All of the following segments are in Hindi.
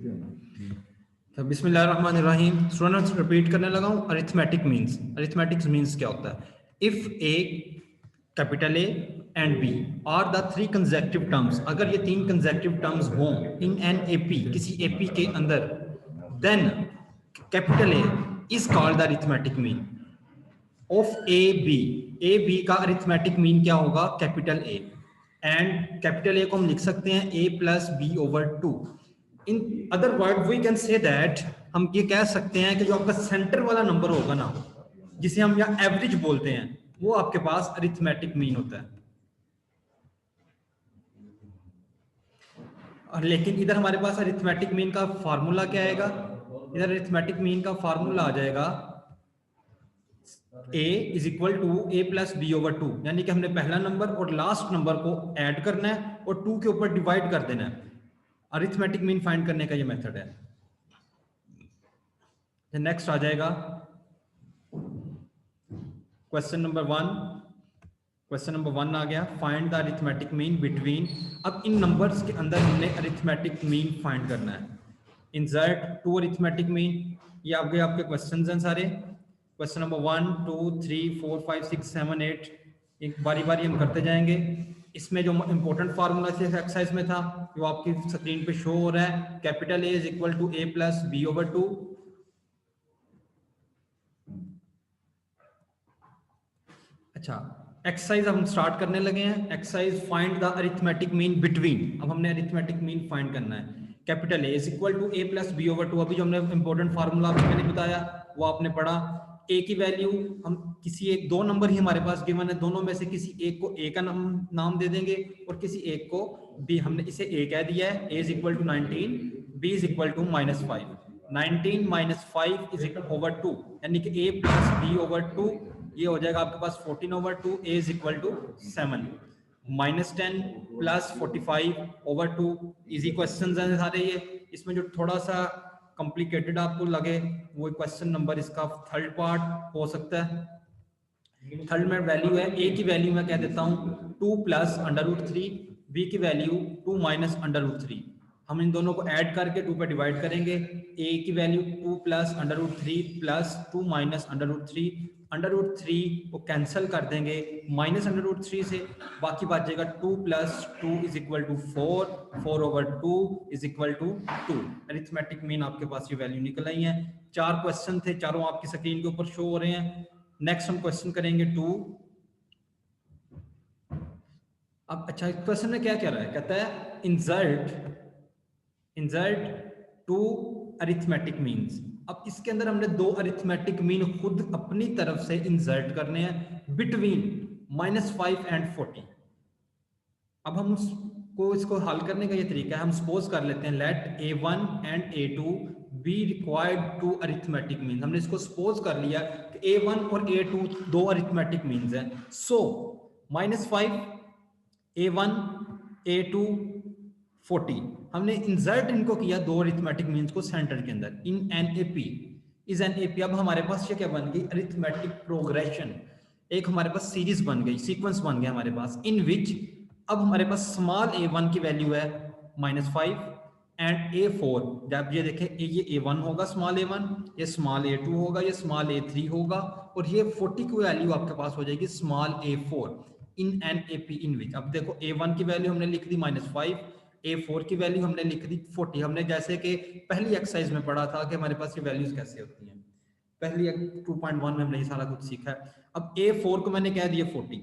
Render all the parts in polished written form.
तो बिस्मिल्लाहिर्रहमानिर्रहीम स्टूडेंट्स रिपीट करने लगा हूँ। अरिथमेटिक मीन्स क्या होता है? If a capital A and b are the three consecutive terms, अगर ये तीन कंसेक्टिव टर्म्स हों इन एन एपी, किसी एपी के अंदर, then capital A is called the arithmetic mean of a b का अरिथमेटिक मीन क्या होगा? Capital A. And capital A को हम लिख सकते हैं a plus b over two. In other word we can say that, हम ये कह सकते हैं कि जो आपका सेंटर वाला नंबर होगा ना, जिसे हम यहाँ एवरेज बोलते हैं, वो आपके पास अरिथमेटिक मीन होता है। और लेकिन इधर हमारे पास अरिथमेटिक मीन का फार्मूला क्या आएगा? इधर अरिथमेटिक मीन का फार्मूला आ जाएगा a is equal to a plus b over two, यानी कि हमने पहला नंबर और लास्ट नंबर को ऐड करना है और 2 के ऊपर डिवाइड कर देना है। अरिथमेटिक मीन फाइंड करने का ये मेथड है। नेक्स्ट आ जाएगा क्वेश्चन नंबर 1 आ गया, find the arithmetic mean between. अब इन नंबर्स के अंदर हमने अरिथमेटिक मीन फाइंड करना है। इंसर्ट टू अरिथमेटिक मीन, ये आपके क्वेश्चंस हैं सारे। क्वेश्चन नंबर 1 2 3 4 5 6 7 8, एक बारी बारी हम करते जाएंगे। इसमें जो इंपॉर्टेंट फार्मूला इस एक्सरसाइज में था, जो आपकी स्क्रीन पे शो हो रहा है, capital A is equal to a plus b over two. अच्छा, एक्सरसाइज हम स्टार्ट करने लगे हैं। Exercise find the arithmetic mean between. अब हमने अरिथमेटिक मीन फाइंड करना है। Capital A is equal to a plus b over two. अभी जो हमने इंपॉर्टेंट फार्मूला आपको मैंने बताया वो आपने पढ़ा। ए की वैल्यू हम किसी एक, दो नंबर ही हमारे पास गिवन है, दोनों में से किसी एक को ए का नाम दे देंगे और किसी एक को बी। हमने इसे ए कह दिया है, a is equal to 19, b is equal to -5। 19 - 5 is equal over 2, यानी कि ए प्लस बी ओवर 2, ये हो जाएगा आपके पास 14 over 2, a is equal to 7। -10 plus 45 over 2, easy question हैं सारे ये। इसमें जो थोड़ा सा कॉम्प्लिकेटेड आपको लगे वो क्वेश्चन नंबर इसका थर्ड पार्ट हो सकता है। थर्ड में वैल्यू है, ए की वैल्यू मैं कह देता हूँ 2 प्लस √3, बी की वैल्यू 2 माइनस √3। हम इन दोनों को ऐड करके 2 पे डिवाइड करेंगे। ए की वैल्यू 2 प्लस √3 प्लस 2 माइनस √3, √3 को कैंसिल कर देंगे माइनस √3 से, बाकी बच जाएगा 2 plus 2 is equal to 4, 4 over 2 is equal to 2। Arithmetic mean आपके पास ये वैल्यू निकल आई है। 4 क्वेश्चन थे, चारों आपकी स्क्रीन के ऊपर शो हो रहे हैं। नेक्स्ट हम क्वेश्चन करेंगे 2। अब अच्छा, इस क्वेश्चन में क्या कह रहा है? कहता है इंसर्ट टू अरिथमेटिक मीन्स। अब इसके अंदर हमने दो अरिथमेटिक मीन खुद अपनी तरफ से इंसर्ट करने हैं बिटवीन -5 एंड 40। अब हम इसको हल करने का ये तरीका है, हम सपोज कर लेते हैं let A1 and A2 be required to arithmetic mean. हमने इसको सपोज कर लिया कि A1 और A2 दो अरिथमेटिक मीन्स हैं। सो -5 A1 A2 40, हमने इंसर्ट इनको किया दो अरिथमेटिक मीन्स को सेंटर के अंदर इन an AP, is an AP. अब हमारे पास ये क्या बन गई? Arithmetic progression. एक हमारे पास सीरीज बन गई, सीक्वेंस बन गया हमारे पास, इन विच अब हमारे पास स्मॉल a1 की वैल्यू है -5 एंड a4। जब ये देखें, ये a1 होगा स्मॉल a1, ये स्मॉल a2 होगा, ये स्मॉल a3 होगा, और ये 40 की वैल्यू आपके पास हो जाएगी small a4 in an AP in which. अब देखो, a1 की वैल्यू हमने लिख दी -5, A4 की वैल्यू हमने लिख दी 40। हमने जैसे कि पहली एक्सरसाइज में पढ़ा था कि हमारे पास ये वैल्यूज कैसे होती हैं, पहली 2.1 में हमने ये सारा कुछ सीखा है। अब A4 को मैंने कह दिया 40।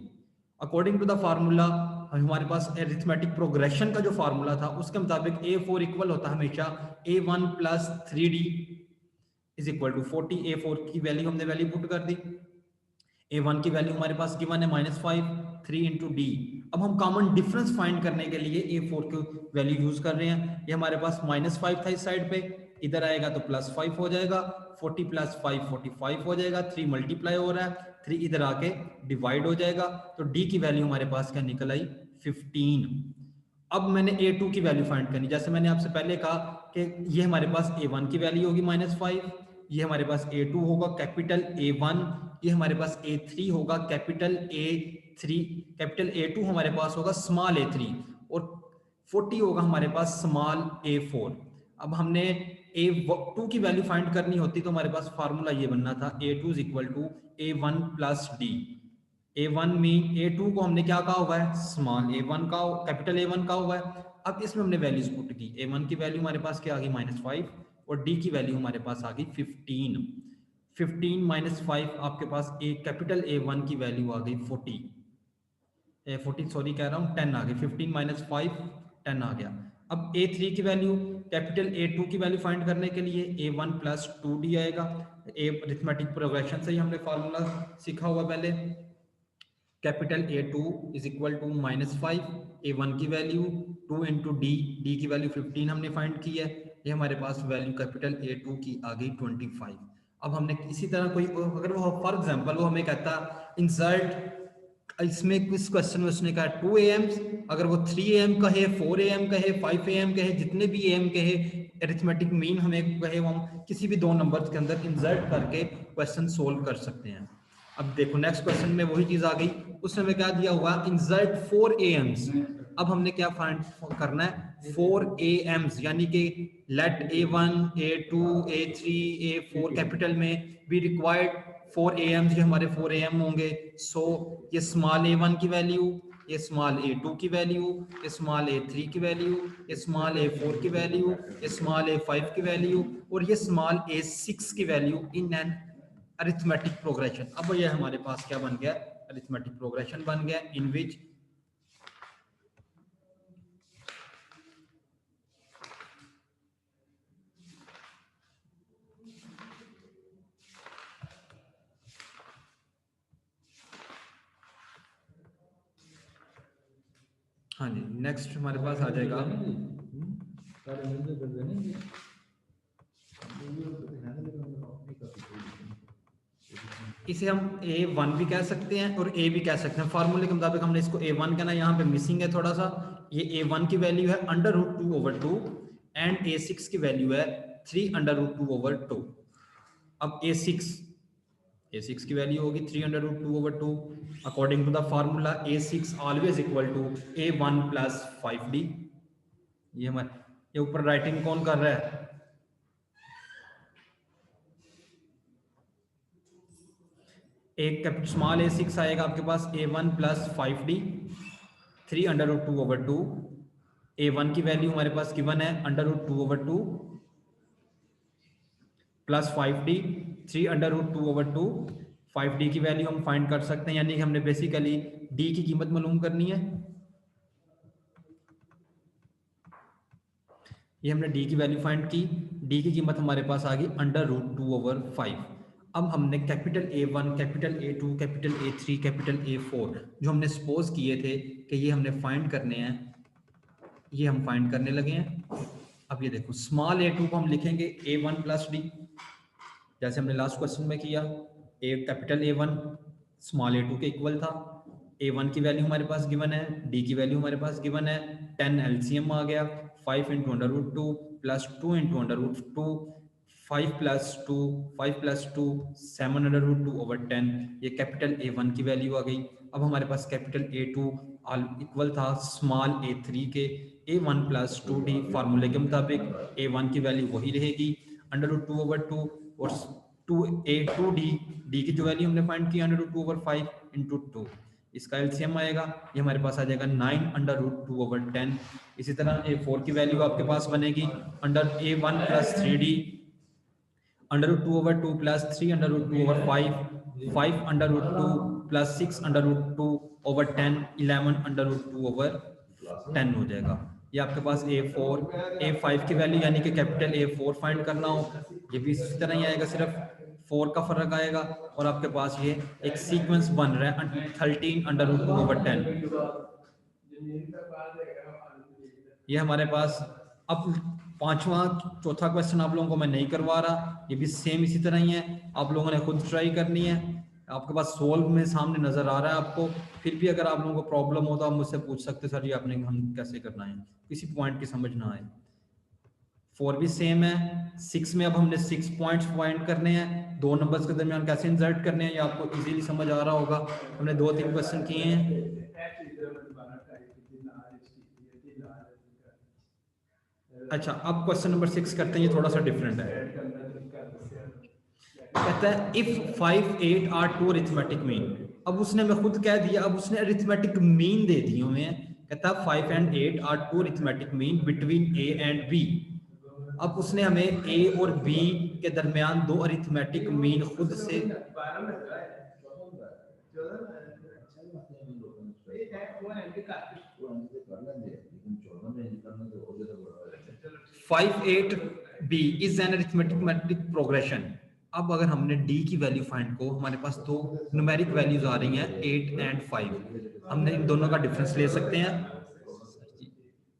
अकॉर्डिंग टू द फार्मूला, हमारे पास अरिथमेटिक प्रोग्रेशन का जो फार्मूला था उसके मुताबिक A4 इक्वल होता है हमेशा A1 plus 3D is equal to 40। A4 की वैल्यू हमने वैल्यू पुट कर दी। A1 की वैल्यू हमारे पास गिवन है -5, 3 इंटू डी। अब हम कॉमन डिफरेंस फाइंड करने के लिए A4 की वैल्यू यूज कर रहे हैं। ये हमारे पास -5 था इस साइड पे, इधर आएगा तो +5 हो जाएगा, 40 + 5 45 हो जाएगा, 3 मल्टीप्लाई हो रहा है, 3 इधर आके डिवाइड हो जाएगा, तो डी की वैल्यू हमारे पास क्या निकल आई? 15। अब मैंने A2 की वैल्यू फाइंड करनी। जैसे मैंने आपसे पहले कहा कि ये हमारे पास A1 की वैल्यू होगी -5, ये हमारे पास A2 होगा कैपिटल A1, ये हमारे पास A3 होगा कैपिटल A3, कैपिटल A2 हमारे पास होगा स्मॉल A3, और 40 होगा हमारे पास स्मॉल A4। अब हमने A2 की वैल्यू फाइंड करनी होती तो हमारे पास फार्मूला ये बनना था A2 is equal to A1 plus d. A1 mean A2 को हमने क्या कहा हुआ है, स्मॉल A1 का, कैपिटल A1 का हुआ है। अब इसमें हमने वैल्यूज पुट की, A1 की वैल्यू हमारे पास क्या आ गई -5 और D की वैल्यू हमारे पास आ गई 15। 15 माइनस 5 आपके पास कैपिटल A1 की वैल्यू आ गई 40 सॉरी कह रहा हूँ 10 आ गई। 15 माइनस 5 10 आ गया। अब A3 की वैल्यू, कैपिटल A2 की वैल्यू फाइंड करने के लिए A1 प्लस 2D आएगा। अरिथमेटिक प्रोग्रेशन से ही हमने फार्मूला सीखा हुआ पहले। Capital A2 is equal to -5, A1 की वैल्यू 2 इंटू डी की वैल्यू 15 हमने फाइंड की है। ये हमारे पास वैल्यू कैपिटल A2 की आ गई 25। अब हमने इसी तरह कोई, अगर वो फॉर एग्जांपल वो हमें कहता इंसर्ट, इसमें इस क्वेश्चन में उसने कहा 2 AM, अगर वो 3 AM कहे, 4 AM कहे, 5 AM कहे, जितने भी AM कहे, अरिथमेटिक मीन हमें कहे, वो हम किसी भी दो नंबर्स के अंदर इंसर्ट करके क्वेश्चन सोल्व कर सकते हैं। अब देखो नेक्स्ट क्वेश्चन में वही चीज आ गई, उसने हमें क्या दिया हुआ, इंसर्ट 4 AMs। अब हमने क्या फाइंड करना है, 4 AMs, यानी कि late A1 A2 A3 A4 capital में भी रिक्वायर्ड 4 AMs, जो हमारे 4 AM होंगे। सो ये स्मॉल A1 की वैल्यू, ये स्मॉल A2 की वैल्यू, ये स्मॉल A3 की वैल्यू, ये स्मॉल A4 की वैल्यू, ये स्मॉल A5 की वैल्यू और ये स्मॉल A6 की value in an arithmetic progression. अब ये हमारे पास क्या बन गया, अरिथमेटिक प्रोग्रेशन बन गया इन विच हाँ जी नेक्स्ट हमारे पास आ जाएगा, इसे हम A1 भी कह सकते हैं और A भी कह सकते हैं। फार्मूले के मुताबिक हमने इसको A1 कहना, यहाँ पे मिसिंग है थोड़ा सा। ये A1 की वैल्यू है √2/2 एंड A6 की वैल्यू है 3√2/2। अब A6 की वैल्यू होगी 3√2/2। According to the formula A6 always equal to A1 plus 5D। ये हमारे, ये ऊपर राइटिंग कौन कर रहा है, एक स्मॉल A6 आएगा आपके पास A1 प्लस 5D 3√2/2। A1 की वैल्यू हमारे पास गिवन है √2/2 प्लस 5D 3√2/2। 5D की वैल्यू हम फाइंड कर सकते हैं, यानी कि हमने बेसिकली D की कीमत मालूम करनी है। ये हमने D की वैल्यू फाइंड की, D की कीमत हमारे पास आ गई √2/5। अब हमने capital A1, capital A2, capital A3, capital A4 जो हमने सपोज किए थे कि ये हमने फाइंड करने हैं, ये हम फाइंड करने लगे हैं। अब ये देखो स्मॉल A2 को हम लिखेंगे A1 प्लस D, जैसे हमने लास्ट क्वेश्चन में किया। कैपिटल A1 स्मॉल A2 के इक्वल था। A1 की वैल्यू हमारे पास गिवन है, D की वैल्यू हमारे पास गिवन है, 10 LCM आ गया, 5 into √2 plus 2 into √2, 5 plus 2, 5 plus 2 7√2/10। ये कैपिटल A1 की वैल्यू आ गई। अब हमारे पास कैपिटल A2 इक्वल था स्मॉल A3 के, A1 प्लस 2D फार्मूले के मुताबिक A1 की वैल्यू वही रहेगी √2/2 और 2A2D, D की जो वैल्यू हमने फाइंड की √2/5 इंटू 2, इसका एलसीएम आएगा, ये हमारे पास आ जाएगा 9√2/10। इसी तरह A4 की वैल्यू आपके पास बनेगी under A1 plus 3D √2/2 plus 3√2/5, 5√2 plus 6√2/10, 11√2/10 हो जाएगा। ये आपके पास A4, A5 की वैल्यू यानी कि कैपिटल A4 फाइंड करना हो, ये भी इसी तरह ही आएगा, सिर्फ 4 का फर्क आएगा। और आपके पास ये एक सीक्वेंस बन रहा है 13√2/10। ये हमारे पास अब पांचवा चौथा क्वेश्चन आप लोगों को मैं नहीं करवा रहा, ये भी सेम इसी तरह ही है, आप लोगों ने खुद ट्राई करनी है। आपके पास सोल्व में सामने नजर आ रहा है आपको, फिर भी अगर आप लोगों को प्रॉब्लम हो तो आप मुझसे पूछ सकते सर जी आपने हम कैसे करना है, किसी पॉइंट की समझ ना आए। 4 भी सेम है। 6 में अब हमने 6 पॉइंट्स फाइंड करने हैं, दो नंबर्स के दरमियान कैसे इंसर्ट करने हैं, ये आपको इजीली समझ आ रहा होगा। हमने 2-3 क्वेश्चन किए हैं। अच्छा, अब क्वेश्चन नंबर 6 करते हैं, ये थोड़ा सा डिफरेंट है। कहता है if 5 8 are two arithmetic mean. अब उसने हमें खुद कह दिया, अब उसने अरिथमेटिक मीन दे दिए हमें। कहता है 5 and 8 are two arithmetic mean between a and b. अब उसने हमें ए और बी के दरमियान दो अरिथमेटिक मीन खुद से 5 8 be is an arithmetic progression. अब अगर हमने डी की वैल्यू फाइंड को, हमारे पास दो न्यूमेरिक वैल्यूज आ रही हैं 8 एंड 5। हमने इन दोनों का डिफरेंस ले सकते हैं।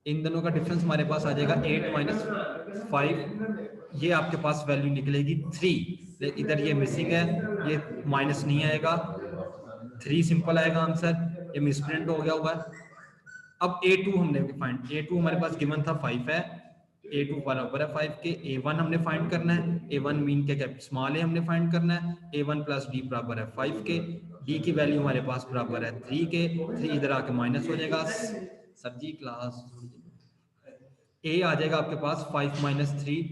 इन दोनों का डिफरेंस हमारे पास आ जाएगा 8 माइनस 5, ये आपके पास वैल्यू निकलेगी 3। इधर ये मिसिंग है, ये माइनस नहीं आएगा, 3 सिंपल आएगा आंसर। ये मिसप्रिंट हो गया हुआ है। अब A2 हमने फाइंड, A2 हमारे पास गिवन था 5 है, A2 बराबर है 5 के। A1 हमने फाइंड करना है, A1 मीन के कैपिटल स्मॉल ए हमने फाइंड करना है। A1 प्लस डी बराबर है 5 के। डी की वैल्यू हमारे पास बराबर है 3 के। 3 इधर आके माइनस हो जाएगा। सर जी क्लास ए आ जाएगा आपके पास 5 माइनस 3।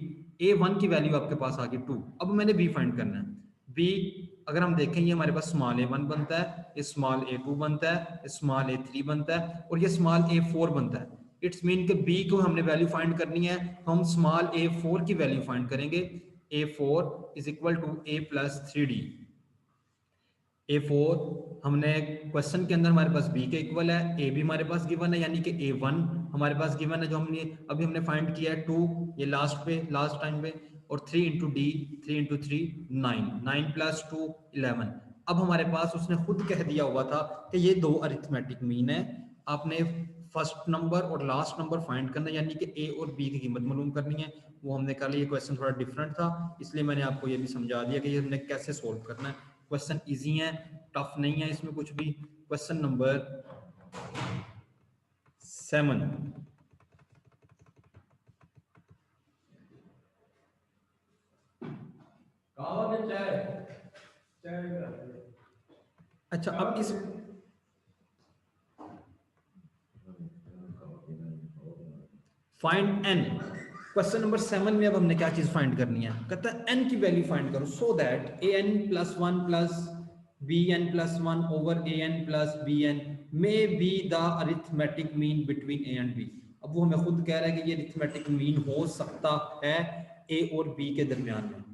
A1 की वैल्यू आपके पास आ गई 2। अब मैंने बी फाइंड करना है। बी अगर हम देखें, ये हमारे पास स्मॉल A1 बनता है, ये स्मॉल A2 बनता है, ये स्मॉल A3 बनता है और ये स्मॉल A4 बनता है। इट्स मीन कि बी को हमने वैल्यू फाइंड करनी है, तो हम स्मॉल A4 की वैल्यू फाइंड करेंगे। A4 is equal to A plus 3D। A4 हमने क्वेश्चन के अंदर हमारे पास B के इक्वल है, A भी हमारे पास गिवन है, यानी कि A1 हमारे पास गिवन है जो हमने अभी हमने फाइंड किया है 2, ये लास्ट टाइम पे, और 3 इंटू डी, 3 इंटू 3 9, 9 प्लस 2 11। अब हमारे पास उसने खुद कह दिया हुआ था कि ये दो अरिथमेटिक मीन है, आपने फर्स्ट नंबर और लास्ट नंबर फाइंड करना है, यानी कि ए और बी की कीमत मालूम करनी है। वो हमने कर लिया। ये क्वेश्चन थोड़ा डिफरेंट था, इसलिए मैंने आपको ये भी समझा दिया कि ये हमने कैसे सोल्व करना है। क्वेश्चन इजी है, टफ नहीं है इसमें कुछ भी। Question number 7। अच्छा, अब इस फाइंड एन, क्वेश्चन नंबर 7 में अब हमने क्या चीज फाइंड करनी है। कहता है एन की वैल्यू फाइंड करो so that a n plus 1 plus b n plus 1 over a n plus b n may be the arithmetic mean between a and b. अब वो हमें खुद कह रहा है कि ये अरिथमेटिक मीन हो सकता है ए और बी के दरमियान में।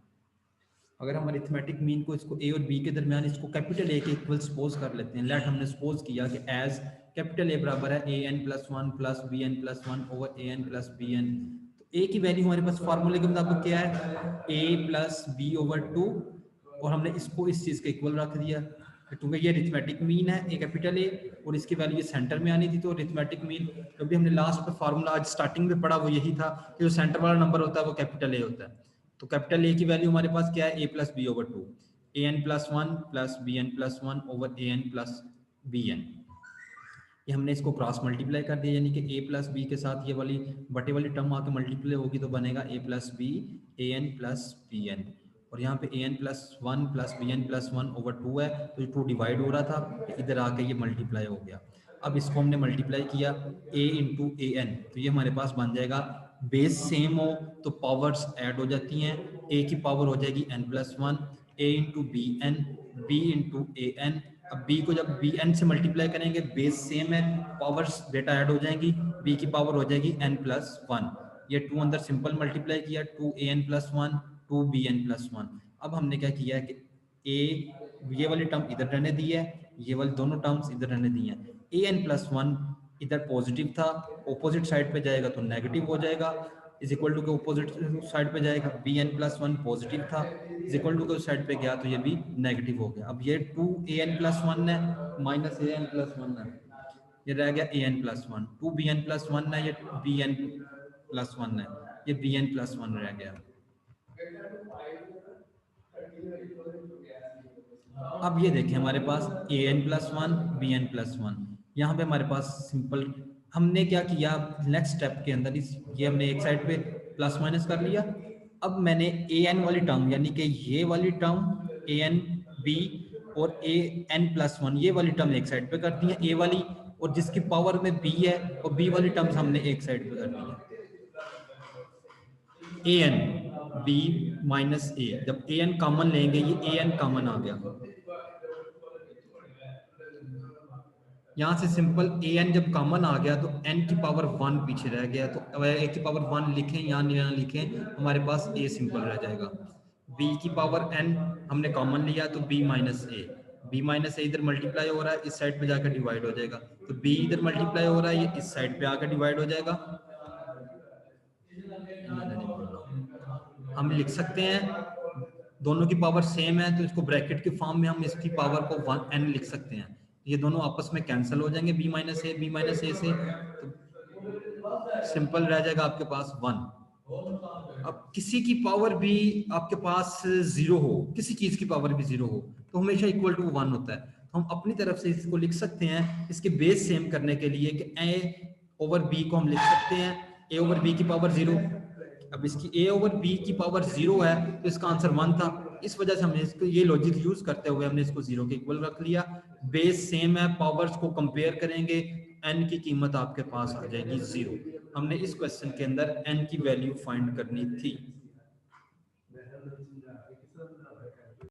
अगर हम अरिथमेटिक मीन को, इसको ए और बी के दरमियान, इसको कैपिटल ए के इक्वल सपोज कर लेते हैं। लेट हमने सपोज किया कि एज कैपिटल ए बराबर है a n plus 1 plus b n plus 1 over a n plus b n. तो ए की वैल्यू हमारे पास फार्मूले के मुताबिक क्या है, ए प्लस बी ओवर 2, और हमने इसको इस चीज़ के इक्वल रख दिया क्योंकि ये अरिथमेटिक मीन है ए कैपिटल ए, और इसकी वैल्यू ये सेंटर में आनी थी। तो अरिथमेटिक मीन कभी हमने लास्ट पे फार्मूला आज स्टार्टिंग में पढ़ा वो यही था कि जो सेंटर वाला नंबर होता है वो कैपिटल ए होता है। तो कैपिटल ए की वैल्यू हमारे पास क्या है, a plus b over 2, a n plus 1 plus b n plus 1 over a n plus b n. ये हमने इसको क्रॉस मल्टीप्लाई कर दिया, यानी कि ए प्लस बी के साथ ये वाली बटे वाली टर्म आके मल्टीप्लाई होगी तो बनेगा a plus b a n plus b n. और यहाँ पे a n plus 1 plus b n plus 1 over 2 है, तो ये 2 डिवाइड हो रहा था, इधर आके ये मल्टीप्लाई हो गया। अब इसको हमने मल्टीप्लाई किया a इंटू ए एन, तो ये हमारे पास बन जाएगा, बेस सेम हो तो पावर्स ऐड हो जाती हैं, a की पावर हो जाएगी n plus 1, a into b n, b into a n. अब b को जब बी एन से मल्टीप्लाई करेंगे, बेस सेम है, पावर्स बेटा ऐड हो जाएंगी, b की पावर हो जाएगी n प्लस 1। ये 2 अंदर सिंपल मल्टीप्लाई किया, 2an प्लस 1 2bn प्लस 1। अब हमने क्या किया है कि a ये वाली टर्म इधर रहने दी है, ये वाली दोनों टर्म्स इधर रहने दी हैं। ए एन प्लस 1 इधर पॉजिटिव था, ऑपोजिट साइड पे जाएगा तो नेगेटिव हो जाएगा, इज इक्वल टू के ऑपोजिट साइड पे जाएगा। बी एन प्लस 1 पॉजिटिव था, इज इक्वल टू के उस साइड पे गया तो ये भी नेगेटिव हो गया। अब ये 2 ए एन प्लस 1 है माइनस ए एन प्लस 1 है, ये रह गया a n plus 1। 2 b n plus 1 है, ये बी एन प्लस 1 है, ये बी एन प्लस 1 रह गया। अब ये देखें हमारे पास a n plus 1 b n plus 1, यहाँ पे हमारे पास सिंपल हमने क्या किया, नेक्स्ट स्टेप के अंदर ये हमने एक साइड पे प्लस माइनस कर लिया। अब मैंने ए एन वाली टर्म यानी कि ये वाली टर्म ए एन बी और ए एन प्लस 1 ये वाली टर्म एक साइड पे कर दी है, ए वाली, और जिसकी पावर में बी है और बी वाली टर्म्स हमने एक साइड पे कर दी है। ए एन बी माइनस ए, जब ए एन कॉमन लेंगे, ये ए एन कॉमन आ गया, यहाँ से सिंपल ए एन जब कॉमन आ गया तो एन की पावर 1 पीछे रह गया, तो अगर ए की पावर 1 लिखें यहाँ लिखें, हमारे पास ए सिंपल रह जाएगा। बी की पावर एन हमने कॉमन लिया तो बी माइनस ए, बी माइनस ए इधर मल्टीप्लाई हो रहा है, इस साइड पे जाकर डिवाइड हो जाएगा, तो बी इधर मल्टीप्लाई हो रहा है, ये इस साइड पे आकर डिवाइड हो जाएगा। हम लिख सकते हैं दोनों की पावर सेम है तो इसको ब्रैकेट के फॉर्म में हम इसकी पावर को 1 n लिख सकते हैं, ये दोनों आपस में कैंसिल हो जाएंगे, b माइनस ए से, तो सिंपल रह जाएगा आपके पास 1। अब किसी की पावर भी आपके पास 0 हो, किसी चीज की पावर भी 0 हो, तो हमेशा इक्वल टू 1 होता है, तो हम अपनी तरफ से इसको लिख सकते हैं इसके बेस सेम करने के लिए कि a ओवर b को हम लिख सकते हैं a ओवर b की पावर 0। अब इसकी a ओवर b की पावर 0 है तो इसका आंसर 1 था, इस वजह से हमने इसको ये लॉजिक यूज करते हुए हमने इसको 0 के इक्वल रख लिया। बेस सेम है, पावर्स को कंपेयर करेंगे, n की कीमत आपके पास आ जाएगी 0। हमने इस क्वेश्चन के अंदर n की वैल्यू फाइंड करनी थी।